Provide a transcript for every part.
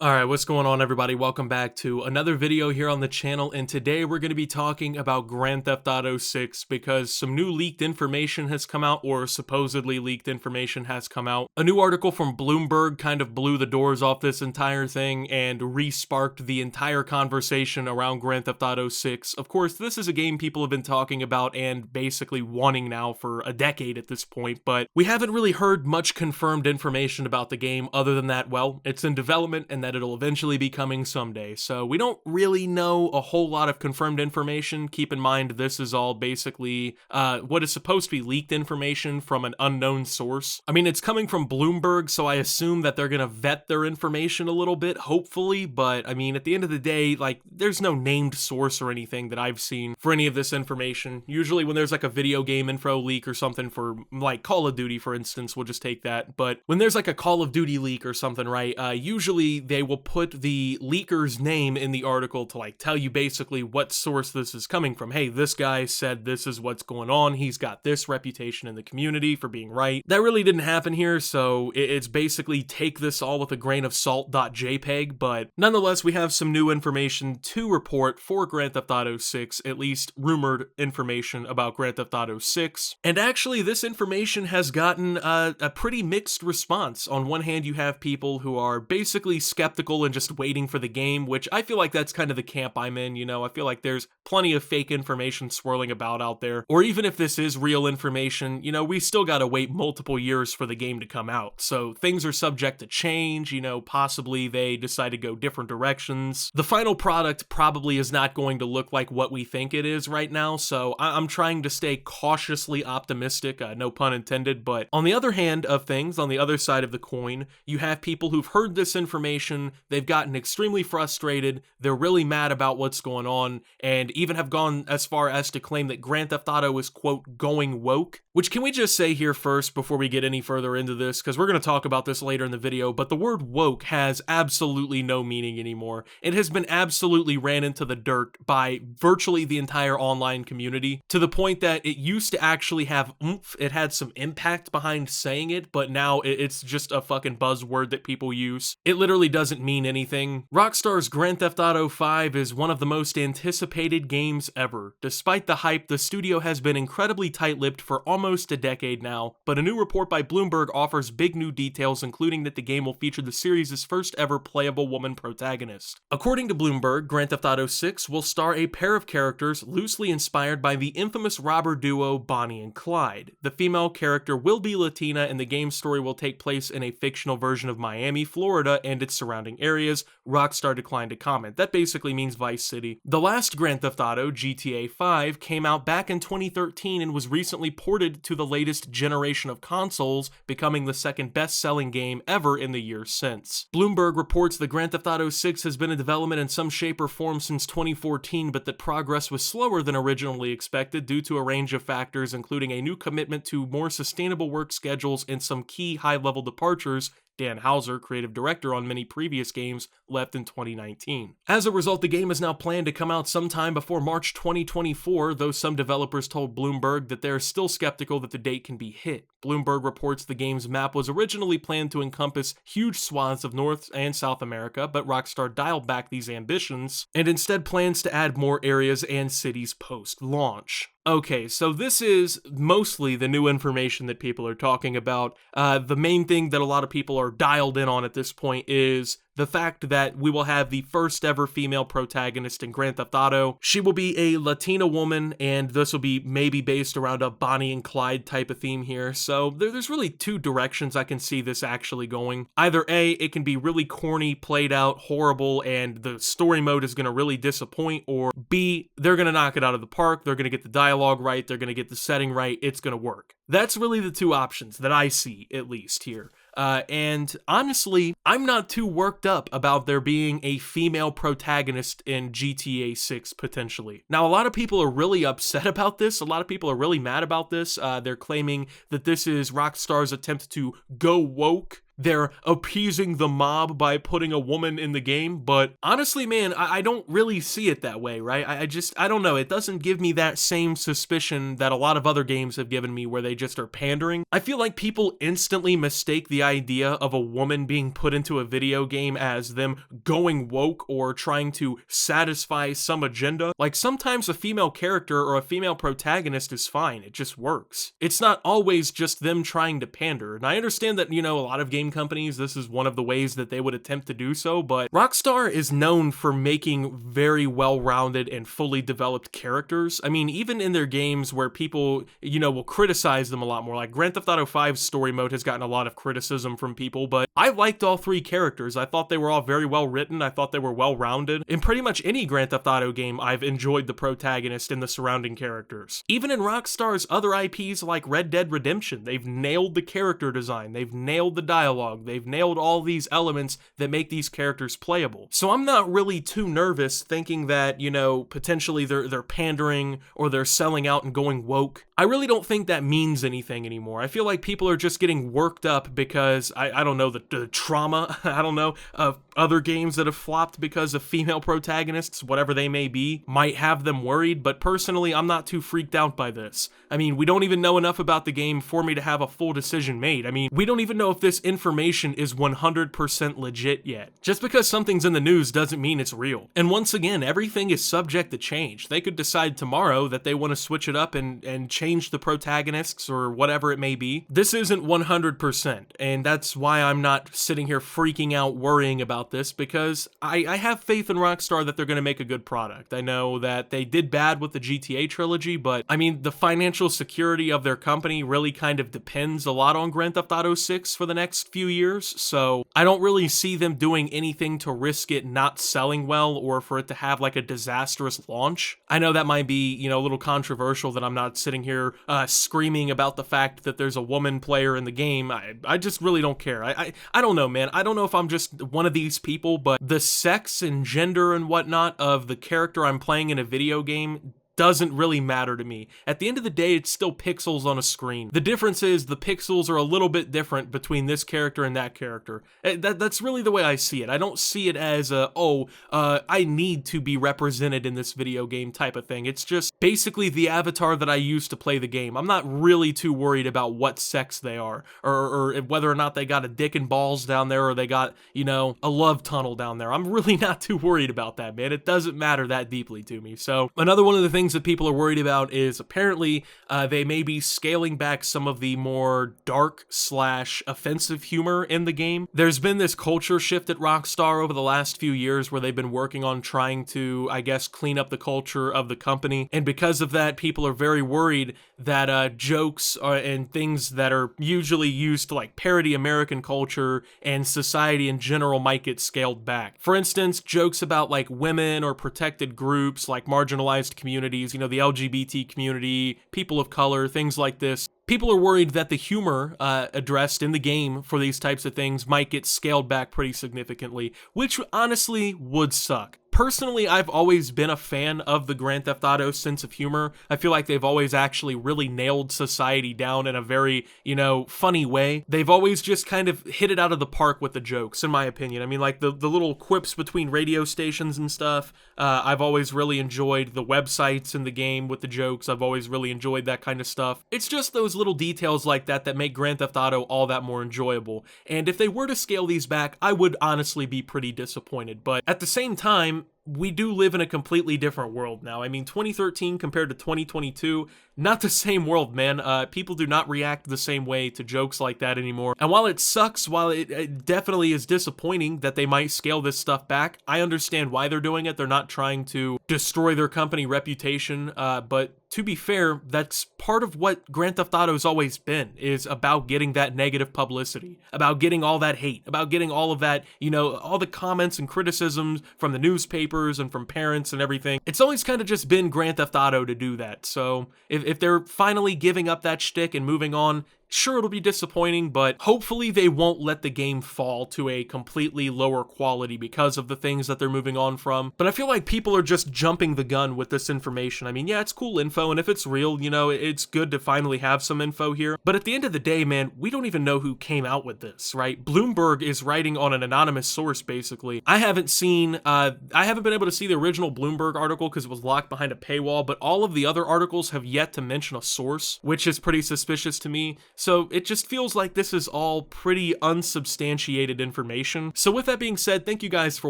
Alright, what's going on everybody? Welcome back to another video here on the channel, and today we're going to be talking about Grand Theft Auto 6 because some new leaked information has come out, or supposedly leaked information has come out. A new article from Bloomberg kind of blew the doors off this entire thing and re-sparked the entire conversation around Grand Theft Auto 6. Of course, this is a game people have been talking about and basically wanting now for a decade at this point, but we haven't really heard much confirmed information about the game other than that, well, it's in development and that it'll eventually be coming someday. So we don't really know a whole lot of confirmed information. Keep in mind, this is all basically what is supposed to be leaked information from an unknown source. I mean, it's coming from Bloomberg, so I assume that they're gonna vet their information a little bit, hopefully, but I mean, at the end of the day, like, there's no named source or anything that I've seen for any of this information. Usually when there's like a video game info leak or something for like Call of Duty, for instance, we'll just take that. But when there's like a Call of Duty leak or something, right, usually they will put the leaker's name in the article to like tell you basically what source this is coming from. Hey, this guy said this is what's going on. He's got this reputation in the community for being right. That really didn't happen here, so it's basically take this all with a grain of salt.jpg, but nonetheless, we have some new information to report for Grand Theft Auto 6, at least rumored information about Grand Theft Auto 6. And actually, this information has gotten a pretty mixed response. On one hand, you have people who are basically skeptical and just waiting for the game, which I feel like that's kind of the camp I'm in, you know. I feel like there's plenty of fake information swirling about out there. Or even if this is real information, you know, we still gotta wait multiple years for the game to come out. So things are subject to change, you know, possibly they decide to go different directions. The final product probably is not going to look like what we think it is right now, so I'm trying to stay cautiously optimistic, no pun intended. But on the other hand of things, on the other side of the coin, you have people who've heard this information, they've gotten extremely frustrated, they're really mad about what's going on, and even have gone as far as to claim that Grand Theft Auto is, quote, going woke. Which, can we just say here first before we get any further into this, because we're going to talk about this later in the video, but the word woke has absolutely no meaning anymore. It has been absolutely ran into the dirt by virtually the entire online community, to the point that it used to actually have oomph, it had some impact behind saying it, but now it's just a fucking buzzword that people use. It literally doesn't mean anything. Rockstar's Grand Theft Auto 5 is one of the most anticipated games ever. Despite the hype, the studio has been incredibly tight-lipped for almost a decade now, but a new report by Bloomberg offers big new details, including that the game will feature the series' first ever playable woman protagonist. According to Bloomberg, Grand Theft Auto 6 will star a pair of characters loosely inspired by the infamous robber duo Bonnie and Clyde. The female character will be Latina, and the game's story will take place in a fictional version of Miami, Florida, and its surrounding areas. Rockstar declined to comment. That basically means Vice City. The last Grand Theft Auto, GTA6, came out back in 2013 and was recently ported to the latest generation of consoles, becoming the second best-selling game ever in the year since. Bloomberg reports that Grand Theft Auto 6 has been in development in some shape or form since 2014, but that progress was slower than originally expected due to a range of factors, including a new commitment to more sustainable work schedules and some key high-level departures. Dan Houser, creative director on many previous games, left in 2019. As a result, the game is now planned to come out sometime before March 2024, though some developers told Bloomberg that they're still skeptical that the date can be hit. Bloomberg reports the game's map was originally planned to encompass huge swaths of North and South America, but Rockstar dialed back these ambitions and instead plans to add more areas and cities post-launch. Okay, so this is mostly the new information that people are talking about. The main thing that a lot of people are dialed in on at this point is the fact that we will have the first ever female protagonist in Grand Theft Auto. She will be a Latina woman, and this will be maybe based around a Bonnie and Clyde type of theme here. So there's really two directions I can see this actually going. Either A, it can be really corny, played out, horrible, and the story mode is going to really disappoint, or B, they're going to knock it out of the park, they're going to get the dialogue right, they're going to get the setting right, it's going to work. That's really the two options that I see, at least, here. And honestly, I'm not too worked up about there being a female protagonist in GTA 6 potentially. Now, a lot of people are really upset about this. A lot of people are really mad about this. They're claiming that this is Rockstar's attempt to go woke they're appeasing the mob by putting a woman in the game, but honestly, man, I don't really see it that way, right? I don't know, it doesn't give me that same suspicion that a lot of other games have given me where they just are pandering. I feel like people instantly mistake the idea of a woman being put into a video game as them going woke or trying to satisfy some agenda. Like, sometimes a female character or a female protagonist is fine, it just works. It's not always just them trying to pander, and I understand that, you know, a lot of game companies, this is one of the ways that they would attempt to do so, but Rockstar is known for making very well-rounded and fully developed characters. I mean, even in their games where people, you know, will criticize them a lot more, like Grand Theft Auto 5's story mode has gotten a lot of criticism from people, but I liked all three characters. I thought they were all very well written, I thought they were well-rounded. In pretty much any Grand Theft Auto game, I've enjoyed the protagonist and the surrounding characters. Even in Rockstar's other IPs like Red Dead Redemption, they've nailed the character design, they've nailed the dialogue, they've nailed all these elements that make these characters playable. So I'm not really too nervous thinking that, you know, potentially they're pandering or they're selling out and going woke. I really don't think that means anything anymore. I feel like people are just getting worked up because, I don't know, the trauma, I don't know, of other games that have flopped because of female protagonists, whatever they may be, might have them worried, but personally, I'm not too freaked out by this. I mean, we don't even know enough about the game for me to have a full decision made. I mean, we don't even know if this information is 100% legit yet. Just because something's in the news doesn't mean it's real. And once again, everything is subject to change. They could decide tomorrow that they want to switch it up and change the protagonists or whatever it may be. This isn't 100%, and that's why I'm not sitting here freaking out worrying about this, because I have faith in Rockstar that they're going to make a good product. I know that they did bad with the GTA trilogy, but I mean, the financial security of their company really kind of depends a lot on Grand Theft Auto 6 for the next few years, so I don't really see them doing anything to risk it not selling well or for it to have like a disastrous launch. I know that might be, you know, a little controversial that I'm not sitting here screaming about the fact that there's a woman player in the game. I just really don't care. I don't know, man. I don't know if I'm just one of these people, but the sex and gender and whatnot of the character I'm playing in a video game doesn't really matter to me. At the end of the day, it's still pixels on a screen. The difference is the pixels are a little bit different between this character and that character. That's really the way I see it. I don't see it as I need to be represented in this video game type of thing. It's just basically the avatar that I use to play the game. I'm not really too worried about what sex they are, or whether or not they got a dick and balls down there, or they got, you know, a love tunnel down there. I'm really not too worried about that, man. It doesn't matter that deeply to me. So another one of the things that people are worried about is apparently they may be scaling back some of the more dark / offensive humor in the game. There's been this culture shift at Rockstar over the last few years where they've been working on trying to, I guess, clean up the culture of the company, and because of that, people are very worried that jokes and things that are usually used to like parody American culture and society in general might get scaled back. For instance, jokes about like women or protected groups, like marginalized communities, you know, the LGBT community, people of color, things like this. People are worried that the humor addressed in the game for these types of things might get scaled back pretty significantly, which honestly would suck. Personally, I've always been a fan of the Grand Theft Auto sense of humor. I feel like they've always actually really nailed society down in a very, you know, funny way. They've always just kind of hit it out of the park with the jokes, in my opinion. I mean, like the little quips between radio stations and stuff, I've always really enjoyed. The websites in the game with the jokes, I've always really enjoyed that kind of stuff. It's just those little details like that that make Grand Theft Auto all that more enjoyable. And if they were to scale these back, I would honestly be pretty disappointed. But at the same time, we do live in a completely different world now. I mean, 2013 compared to 2022, not the same world, man. People do not react the same way to jokes like that anymore. And while it sucks, while it definitely is disappointing that they might scale this stuff back, I understand why they're doing it. They're not trying to destroy their company reputation, but to be fair, that's part of what Grand Theft Auto's always been, is about getting that negative publicity, about getting all that hate, about getting all of that, you know, all the comments and criticisms from the newspapers and from parents and everything. It's always kind of just been Grand Theft Auto to do that. So if they're finally giving up that shtick and moving on, Sure, it'll be disappointing, but hopefully they won't let the game fall to a completely lower quality because of the things that they're moving on from. But I feel like people are just jumping the gun with this information. I mean, yeah, it's cool info, and if it's real, you know, it's good to finally have some info here. But at the end of the day, man, we don't even know who came out with this, right? Bloomberg is writing on an anonymous source, basically. I haven't been able to see the original Bloomberg article because it was locked behind a paywall, but all of the other articles have yet to mention a source, which is pretty suspicious to me. So it just feels like this is all pretty unsubstantiated information. So with that being said, thank you guys for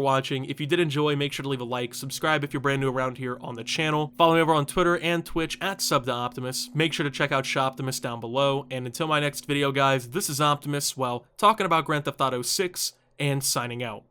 watching. If you did enjoy, make sure to leave a like, subscribe if you're brand new around here on the channel. Follow me over on Twitter and Twitch at @SubToOptimus. Make sure to check out Shoptimus down below. And until my next video, guys, this is Optimus, well, talking about Grand Theft Auto 6 and signing out.